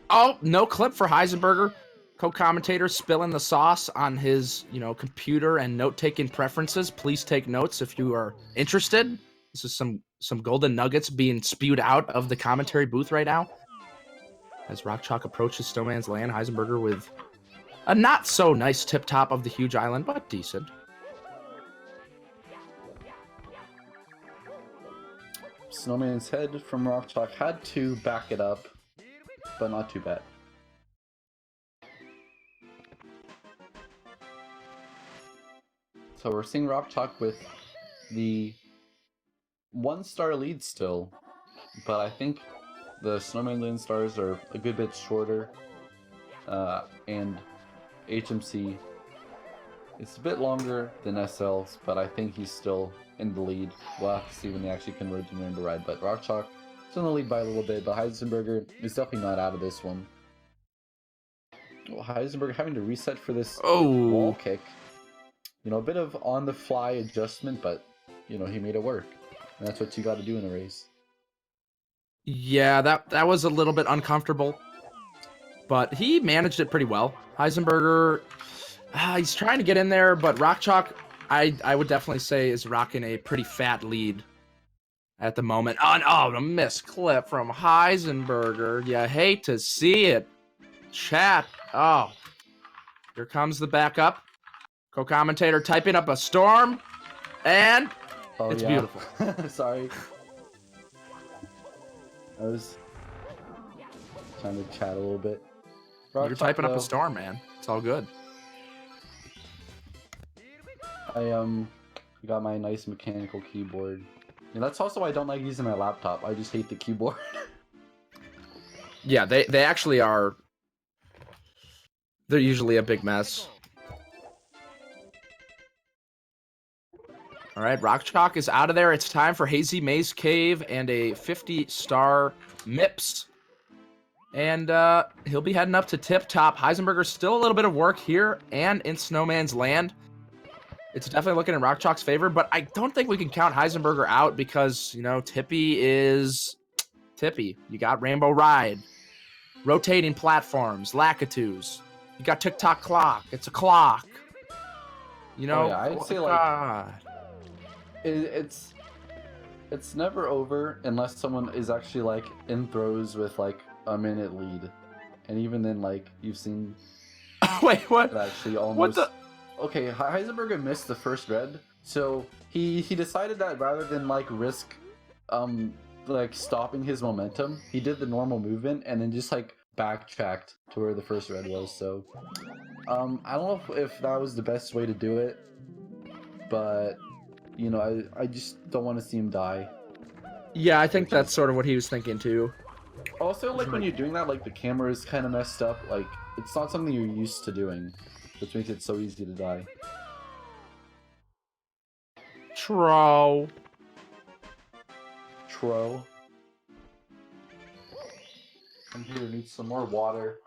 Oh, no clip for Heisenberger. Co-commentator spilling the sauce on his, you know, computer and note-taking preferences. Please take notes if you are interested. This is some golden nuggets being spewed out of the commentary booth right now. As RockChalk approaches Snowman's land, Heisenberger with a not so nice tip top of the huge island, but decent. Snowman's head from RockChalk had to back it up, but not too bad. So we're seeing RockChalk with the 1-star lead still, but I think the Snowman Lane stars are a good bit shorter, and HMC It's a bit longer than SL's, but I think he's still in the lead. We'll have to see when they actually converge in Rainbow Ride. But RockChalk still in the lead by a little bit, but Heisenburger is definitely not out of this one. Well, Heisenburger having to reset for this wall kick. You know, a bit of on-the-fly adjustment, but, you know, he made it work. And that's what you got to do in a race. Yeah, that was a little bit uncomfortable, but he managed it pretty well. Heisenburger, he's trying to get in there, but RockChalk, I would definitely say, is rocking a pretty fat lead at the moment. Oh, a missed clip from Heisenburger. You hate to see it. Chat. Oh, here comes the backup. Co-commentator typing up a storm, and it's beautiful. Sorry. I was trying to chat a little bit. You're typing up a storm, man. It's all good. I got my nice mechanical keyboard. And that's also why I don't like using my laptop. I just hate the keyboard. Yeah, they actually are. They're usually a big mess. All right, RockChalk is out of there. It's time for Hazy Maze Cave and a 50-star MIPS. And he'll be heading up to Tip Top. Heisenburger's still a little bit of work here and in Snowman's land. It's definitely looking in RockChalk's favor, but I don't think we can count Heisenburger out because, you know, Tippy is Tippy. You got Rainbow Ride, rotating platforms, Lakitus. You got Tick-Tock Clock. It's a clock. You know, I'd say it's never over unless someone is actually like in throws with like a minute lead, and even then, like you've seen. Wait, what? Actually, almost. What the? Okay, Heisenberger missed the first red, so he decided that rather than like risk, like stopping his momentum, he did the normal movement and then just like backtracked to where the first red was. So, I don't know if that was the best way to do it, but you know, I just don't want to see him die. Yeah, I think that's sort of what he was thinking too. Also, like when you're doing that, like the camera is kind of messed up. Like it's not something you're used to doing, which makes it so easy to die. Tro. I'm here to need some more water.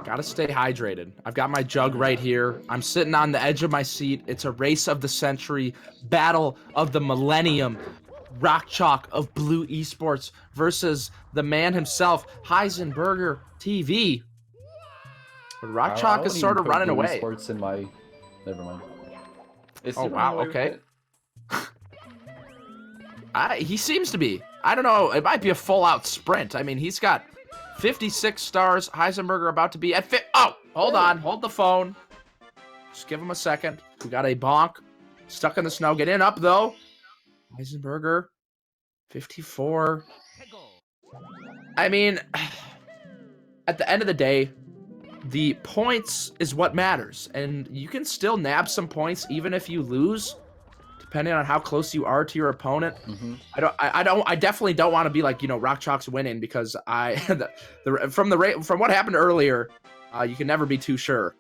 Gotta stay hydrated. I've got my jug right here. I'm sitting on the edge of my seat. It's a race of the century, battle of the millennium. RockChalk of Blue Esports versus the man himself, HeisenburgerTV. But RockChalk is sort of running away. Esports in my... Never mind. Oh, wow, okay. He seems to be. I don't know. It might be a full-out sprint. I mean, he's got 56 stars. Heisenburger about to be at Oh, hold on. Hold the phone. Just give him a second. We got a bonk. Stuck in the snow. Get in up, though. Heisenburger. 54. I mean, at the end of the day, the points is what matters. And you can still nab some points even if you lose, depending on how close you are to your opponent. Mm-hmm. I definitely don't want to be like, you know, RockChalk's winning because from what happened earlier, you can never be too sure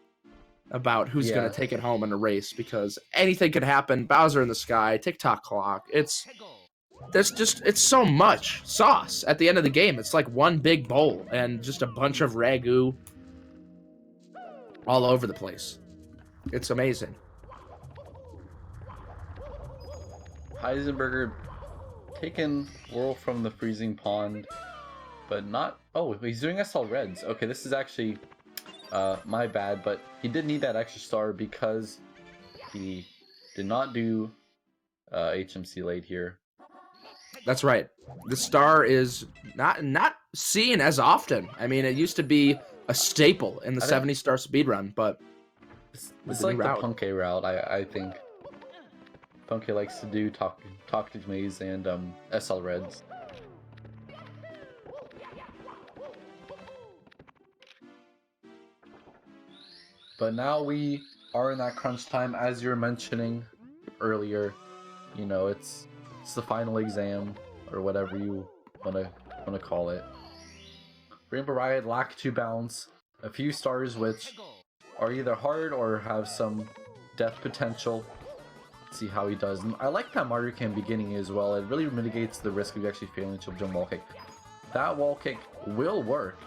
about who's going to take it home in a race because anything could happen. Bowser in the sky, Tick-Tock Clock. It's so much sauce at the end of the game. It's like one big bowl and just a bunch of ragu all over the place. It's amazing. Heisenburger taking Whirl from the freezing pond, but not... Oh, he's doing SL Reds. Okay, this is actually my bad, but he did need that extra star because he did not do HMC late here. That's right. The star is not seen as often. I mean, it used to be a staple in the 70-star speedrun, but it's like the Punke route, I think. Punke likes to do Toxic Maze and SL Reds. But now we are in that crunch time, as you were mentioning earlier. You know, it's the final exam, or whatever you wanna call it. Rainbow Riot, Lakitu bounce. a few stars which are either hard or have some death potential. Let's see how he does. And I like that Mario Cam beginning as well. It really mitigates the risk of actually failing triple jump wall kick. That wall kick will work.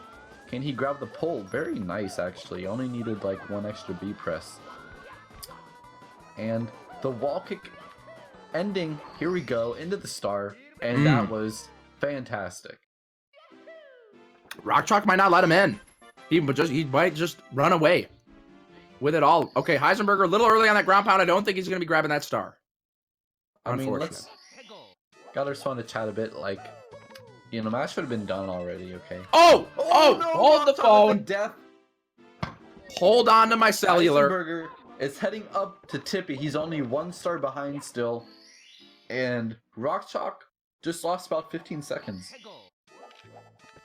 Can he grab the pole? Very nice, actually. Only needed like one extra B press. And the wall kick ending, here we go, into the star. And that was fantastic. RockChalk might not let him in. He might just run away with it all. Okay, Heisenburger a little early on that ground pound. I don't think he's going to be grabbing that star. I mean, gotta respond to chat a bit, like, you know, match should have been done already, okay? Oh, no, hold the phone. Death. Hold on to my cellular. Heisenburger is heading up to Tippy. He's only 1 star behind still. And RockChalk just lost about 15 seconds.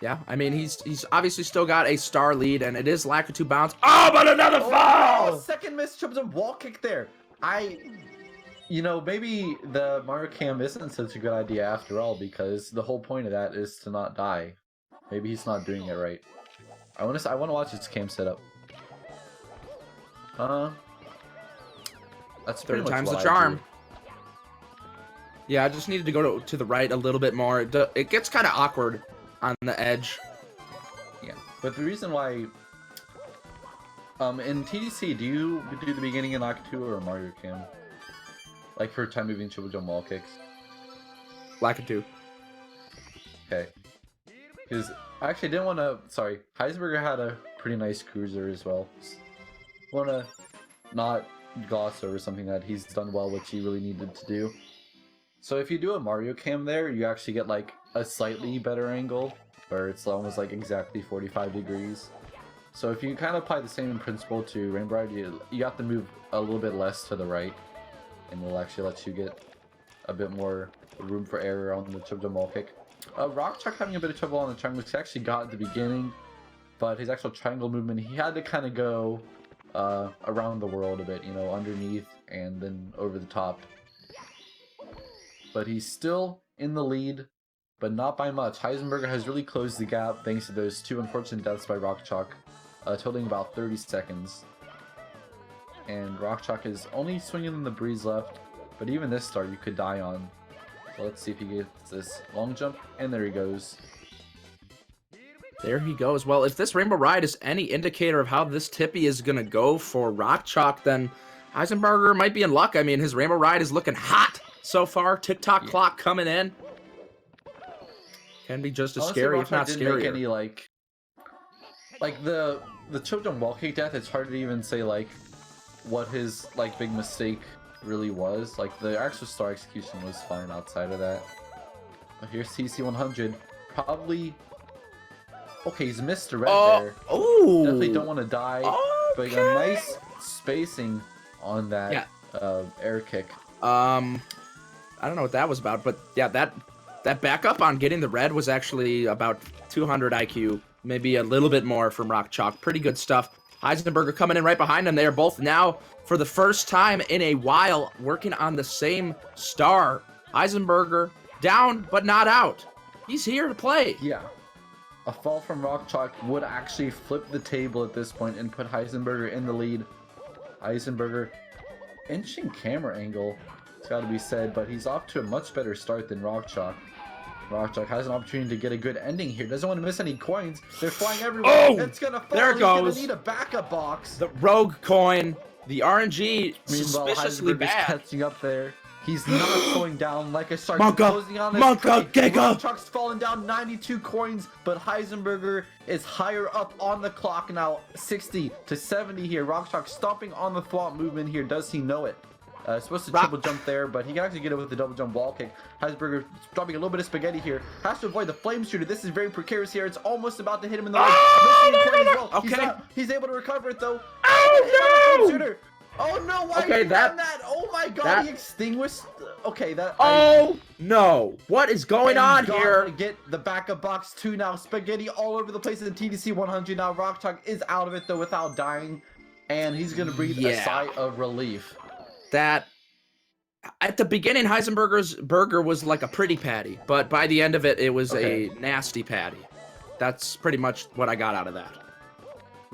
Yeah, I mean, he's obviously still got a star lead, and it is Lakitu bounce. Oh, but another foul! Second miss, triple jump wall kick there. You know, maybe the Mario Cam isn't such a good idea after all, because the whole point of that is to not die. Maybe he's not doing it right. I want to watch his cam setup. That's pretty much time's what the I charm. do. Yeah, I just needed to go to the right a little bit more. It gets kind of awkward on the edge. Yeah, but the reason why, in TTC, do you do the beginning in Lakitu or Mario Cam? Like for time moving triple jump wall kicks? Lakitu. Okay. Because I actually didn't want to. Sorry, Heisenburger had a pretty nice cruiser as well. Want to not gloss over something that he's done well, which he really needed to do. So if you do a Mario Cam there, you actually get like a slightly better angle, where it's almost like exactly 45 degrees. So if you kind of apply the same principle to Rainbow Ride, you have to move a little bit less to the right, and it'll actually let you get a bit more room for error on the triple jump wall kick. RockChalk having a bit of trouble on the triangle, which he actually got at the beginning, but his actual triangle movement, he had to kind of go around the world a bit, you know, underneath and then over the top. But he's still in the lead, but not by much. Heisenburger has really closed the gap thanks to those 2 unfortunate deaths by RockChalk, totaling about 30 seconds. And RockChalk is only swinging in the breeze left, but even this star you could die on. So let's see if he gets this long jump, and there he goes. There he goes. Well, if this Rainbow Ride is any indicator of how this Tippy is going to go for RockChalk, then Heisenburger might be in luck. I mean, his Rainbow Ride is looking hot so far. TikTok clock coming in. Can be just as Honestly, scary, if not didn't scarier. make any, like the triple jump wall kick death, it's hard to even say like what his like big mistake really was. Like the extra star execution was fine outside of that. But here's TTC 100. Probably okay, he's missed a red there. Oh, definitely don't want to die. But a nice spacing on that air kick. I don't know what that was about, but yeah, that backup on getting the red was actually about 200 IQ, maybe a little bit more from RockChalk. Pretty good stuff. Heisenburger coming in right behind him. They are both now, for the first time in a while, working on the same star. Heisenburger down, but not out. He's here to play. Yeah. A fall from RockChalk would actually flip the table at this point and put Heisenburger in the lead. Heisenburger inching camera angle, it's got to be said, but he's off to a much better start than RockChalk. RockChalk has an opportunity to get a good ending here. Doesn't want to miss any coins. They're flying everywhere. Oh, it's gonna fall. There it goes. He's gonna need a backup box. The rogue coin. The RNG suspiciously Heisenburger's bad. catching up there. He's not slowing down like a shark. Closing on RockChalk's falling down 92 coins, but Heisenburger is higher up on the clock now, 60 to 70 here. RockChalk stomping on the Whomp movement here. Does he know it? Supposed to triple jump there, but he can actually get it with the double jump wall kick. Heisenburger dropping a little bit of spaghetti here. Has to avoid the flame shooter. This is very precarious here. It's almost about to hit him in the leg. Well. Okay. He's able to recover it though. Oh, no! Oh no, why okay, did he run that? Oh my god, he extinguished. Okay, that. Oh no, what is going on here? Get the backup box too now. Spaghetti all over the place in the TTC 100 now. RockChalk is out of it though without dying, and he's gonna breathe a sigh of relief. That at the beginning, Heisenburger's burger was like a pretty patty, but by the end of it, it was a nasty patty. That's pretty much what I got out of that.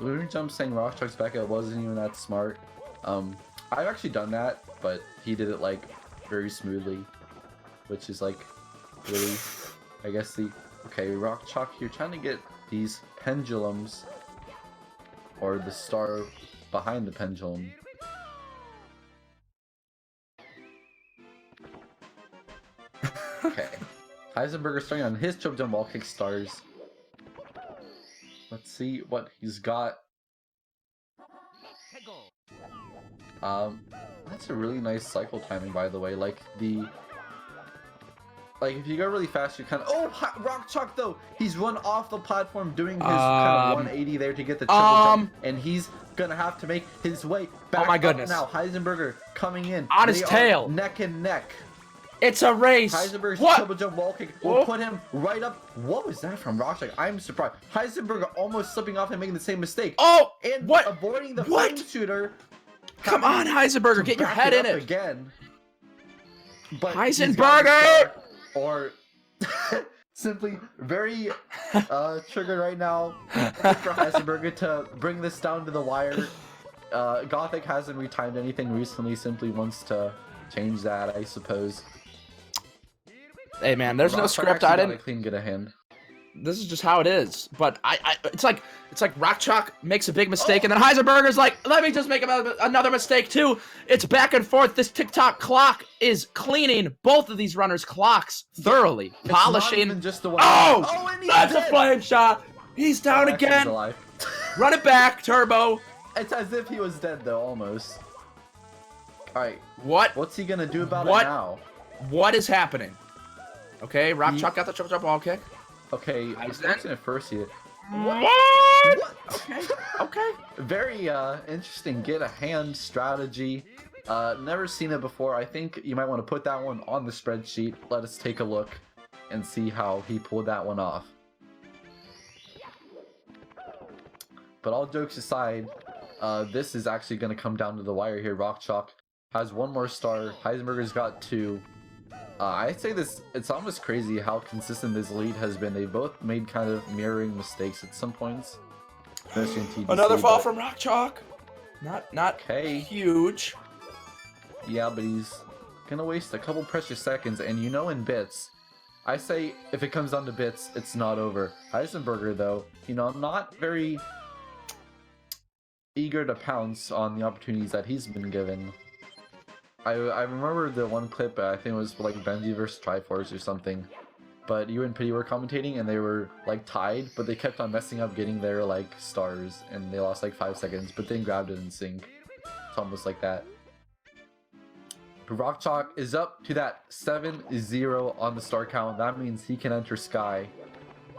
Lunar Jump saying RockChalk's back, it wasn't even that smart. I've actually done that, but he did it like very smoothly, which is like really, I guess okay, RockChalk, you're trying to get these pendulums, or the star behind the pendulum. Okay, Heisenberger starting on his triple jump wall kick stars. Let's see what he's got. That's a really nice cycle timing, by the way. Like if you go really fast, you kind of. Oh, RockChalk though, he's run off the platform doing his kind of 180 there to get the triple jump, and he's gonna have to make his way back. Oh my goodness! Now Heisenberger coming in on his tail, neck and neck. It's a race. Heisenberger's triple jump wall kick will put him right up. What was that from RockChalk? I'm surprised. Heisenberger almost slipping off and making the same mistake. Oh, and what? Avoiding the flame shooter. Come on, Heisenberger, get your head in it again. But Heisenberger, or simply very triggered right now for Heisenberger to bring this down to the wire. Gothic hasn't retimed anything recently. Simply wants to change that, I suppose. Hey man, there's no script. I didn't clean get a hand. This is just how it is. But it's like RockChalk makes a big mistake, and then Heisenberger's like, let me just make another mistake too. It's back and forth. This TikTok clock is cleaning both of these runners' clocks thoroughly, polishing. Not even just the one. And that's a flame shot. He's down again. Run it back, Turbo. It's as if he was dead though, almost. All right. What's he gonna do about it now? What is happening? Okay, RockChalk got the triple jump wall kick. Okay, I was actually at first here. What? Okay. Very interesting get a hand strategy. Never seen it before. I think you might want to put that one on the spreadsheet. Let us take a look and see how he pulled that one off. But all jokes aside, this is actually going to come down to the wire here. RockChalk has one more star. Heisenberger's got two. I'd say it's almost crazy how consistent this lead has been. They both made kind of mirroring mistakes at some points. TTC, another fall from RockChalk. Not huge. Yeah, but he's gonna waste a couple precious seconds, and you know in bits, I say if it comes down to bits, it's not over. Heisenberger though, you know, not very eager to pounce on the opportunities that he's been given. I remember the one clip, I think it was like Benji versus Triforce or something, but you and Pity were commentating and they were like tied, but they kept on messing up getting their like stars and they lost like 5 seconds, but then grabbed it in sync. It's almost like that. RockChalk is up to that 7-0 on the star count. That means he can enter Sky.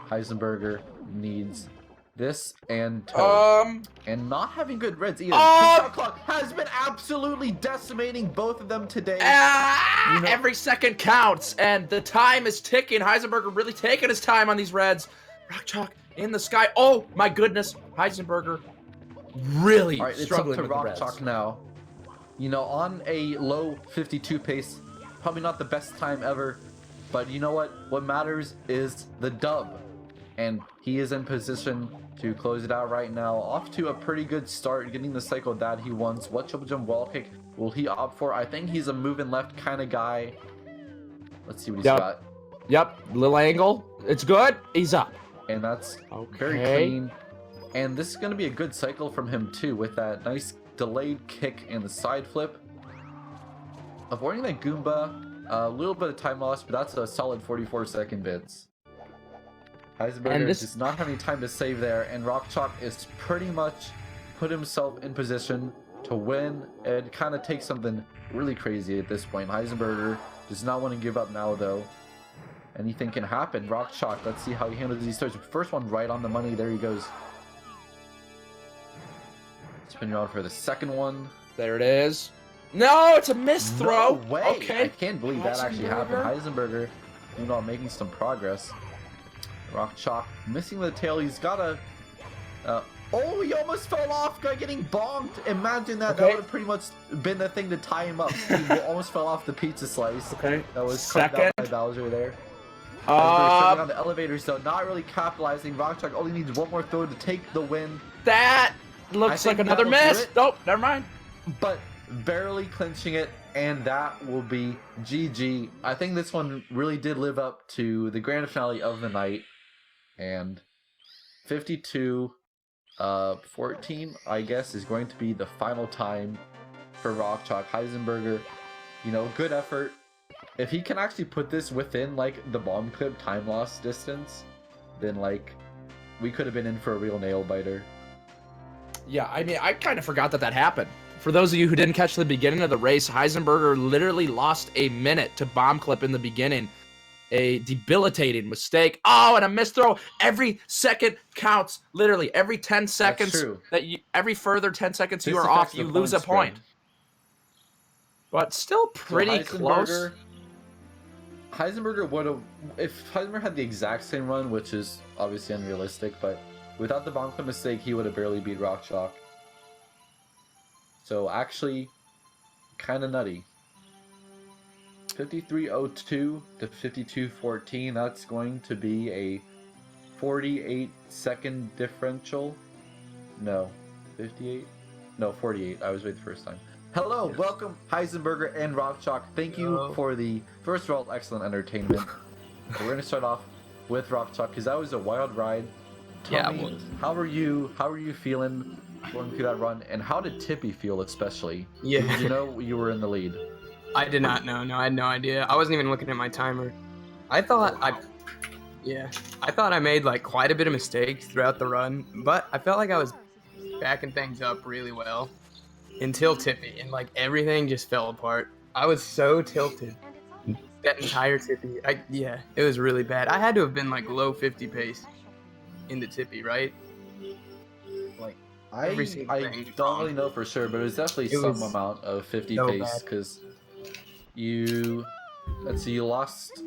Heisenberger needs this and Toad. And not having good reds either. Clock has been absolutely decimating both of them today. You know, every second counts, and the time is ticking. Heisenberger really taking his time on these reds. RockChalk in the sky. Oh my goodness, Heisenberger really struggling with the reds. RockChalk now. You know, on a low 52 pace, probably not the best time ever, but you know what? What matters is the dub. And he is in position to close it out right now. Off to a pretty good start, getting the cycle that he wants. What triple jump wall kick will he opt for? I think he's a move and left kind of guy. Let's see what he's got. Yep, little angle. It's good. He's up. And that's very clean. And this is going to be a good cycle from him too, with that nice delayed kick and the side flip. Avoiding that Goomba, a little bit of time loss, but that's a solid 44-second bits. Heisenberger is not having time to save there, and RockChalk is pretty much put himself in position to win. It kind of takes something really crazy at this point. Heisenberger does not want to give up now, though. Anything can happen. RockChalk, let's see how he handles these starts. First one right on the money. There he goes. Spin around for the second one. There it is. No, it's a missed throw. No way. Okay. I can't believe that actually happened. Heisenberger, you know, making some progress. RockChalk missing the tail. He's got a. Oh, he almost fell off. Guy getting bonked. Imagine that. That would have pretty much been the thing to tie him up. He almost fell off the pizza slice. Okay. That was cut out by Bowser there. Heisenberg on the elevator, so not really capitalizing. RockChalk only needs one more throw to take the win. That looks like another miss. Nope, never mind. But barely clinching it, and that will be GG. I think this one really did live up to the grand finale of the night, and 52-14, I guess, is going to be the final time for RockChalk. Heisenberger, you know, good effort. If he can actually put this within, like, the bomb clip time loss distance, then, like, we could have been in for a real nail-biter. Yeah, I mean, I kind of forgot that happened. For those of you who didn't catch the beginning of the race, Heisenberger literally lost a minute to bomb clip in the beginning. A debilitating mistake. Oh, and a misthrow. Every second counts. Literally, every 10 seconds every further 10 seconds you are off, you lose a point. But still pretty close. Heisenberger would have, if Heisenberger had the exact same run, which is obviously unrealistic, but without the bomb clip mistake, he would have barely beat RockChalk. So actually, kind of nutty. 53.02 to 52.14. That's going to be a 48-second differential. No, 58. No, 48. I was right the first time. Hello, welcome Heisenberger and RockChalk. Thank you for the, first of all, excellent entertainment. We're gonna start off with RockChalk because that was a wild ride. Tell me, how are you feeling going through that run, and how did Tippy feel especially? Yeah. Did you know you were in the lead? I did not know. No, I had no idea. I wasn't even looking at my timer. I thought I made like quite a bit of mistakes throughout the run, but I felt like I was backing things up really well until Tippy, and like everything just fell apart. I was so tilted that entire Tippy. It was really bad. I had to have been like low 50 pace in the Tippy, right? Like I don't really know for sure, but it was definitely some amount of 50 pace because you lost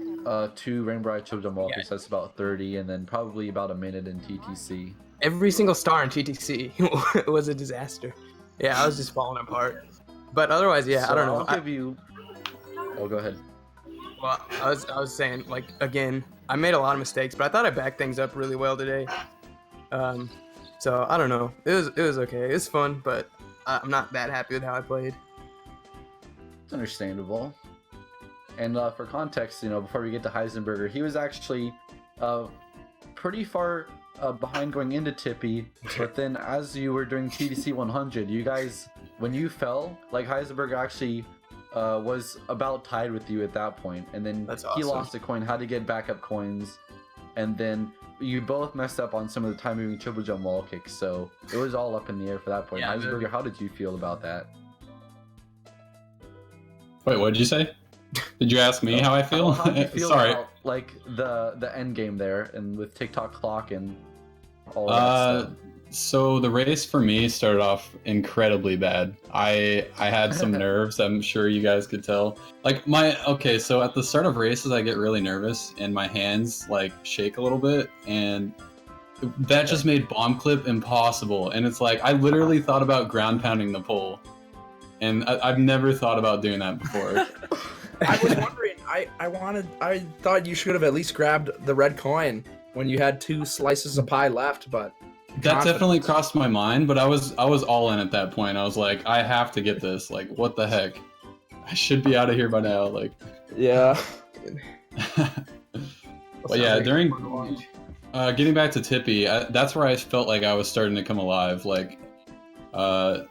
2 Rainbow Eye Children Walkers, that's about 30, and then probably about a minute in TTC. Every single star in TTC was a disaster. Yeah, I was just falling apart. But otherwise, yeah, so I don't know. I'll give you... Oh, go ahead. Well, I was saying, like, again, I made a lot of mistakes, but I thought I backed things up really well today. So I don't know. It was okay. It was fun, but I'm not that happy with how I played. It's understandable. And for context, you know, before we get to Heisenberger, he was actually pretty far behind going into Tippy, but then as you were doing TTC 100, you guys, when you fell, like Heisenberger actually was about tied with you at that point, and then he lost a coin, had to get backup coins, and then you both messed up on some of the time moving triple jump wall kicks, so it was all up in the air for that point. Yeah, Heisenberger, how did you feel about that? Wait, what did you say? Did you ask me how I feel? How do you feel about, like, the end game there, and with TikTok clock and all that stuff? So the race for me started off incredibly bad. I had some nerves, I'm sure you guys could tell. Like so at the start of races I get really nervous and my hands like shake a little bit, and that just made bomb clip impossible. And it's like I literally thought about ground pounding the pole, and I've never thought about doing that before. I was wondering, I thought you should have at least grabbed the red coin when you had 2 slices of pie left, but that definitely crossed my mind, but I was all in at that point. I was like, I have to get this. Like, what the heck? I should be out of here by now. Like, yeah. But yeah, during getting back to Tippy, that's where I felt like I was starting to come alive. Like, I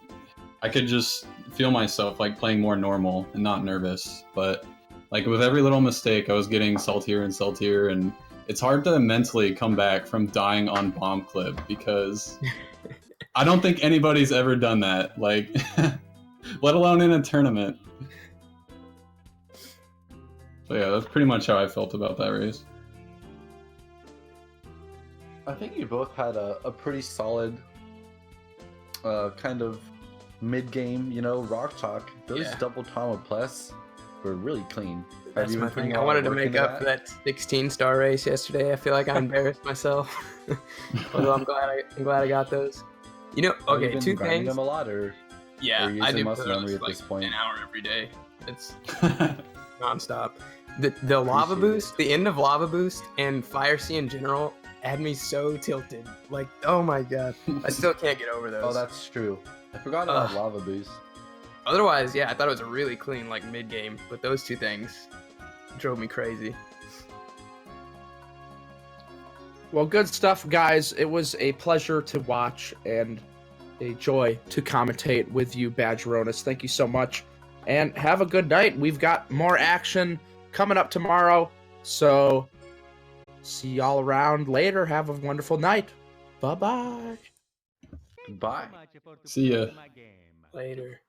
could just feel myself like playing more normal and not nervous. But like with every little mistake, I was getting saltier and saltier, and it's hard to mentally come back from dying on bomb clip because I don't think anybody's ever done that, like, let alone in a tournament. So yeah, that's pretty much how I felt about that race. I think you both had a pretty solid kind of mid-game, you know, RockChalk. Those double Tama plus were really clean. That's my thing. I wanted to make up for that 16-star race yesterday. I feel like I embarrassed myself. Although I'm glad I got those. You know, okay, 2 things. Them a lot, or yeah, I do muscle put memory those at this point. An hour every day. It's nonstop. The lava Appreciate boost, the end of lava boost, and Fire Sea in general had me so tilted. Like, oh my god, I still can't get over those. Oh, that's true. I forgot about Ugh. lava boost. Otherwise, yeah, I thought it was a really clean like mid game, but those two things drove me crazy. Well, good stuff, guys. It was a pleasure to watch and a joy to commentate with you, Badgeronis. Thank you so much. And have a good night. We've got more action coming up tomorrow. So see y'all around later. Have a wonderful night. Bye-bye. Goodbye. See ya. Later.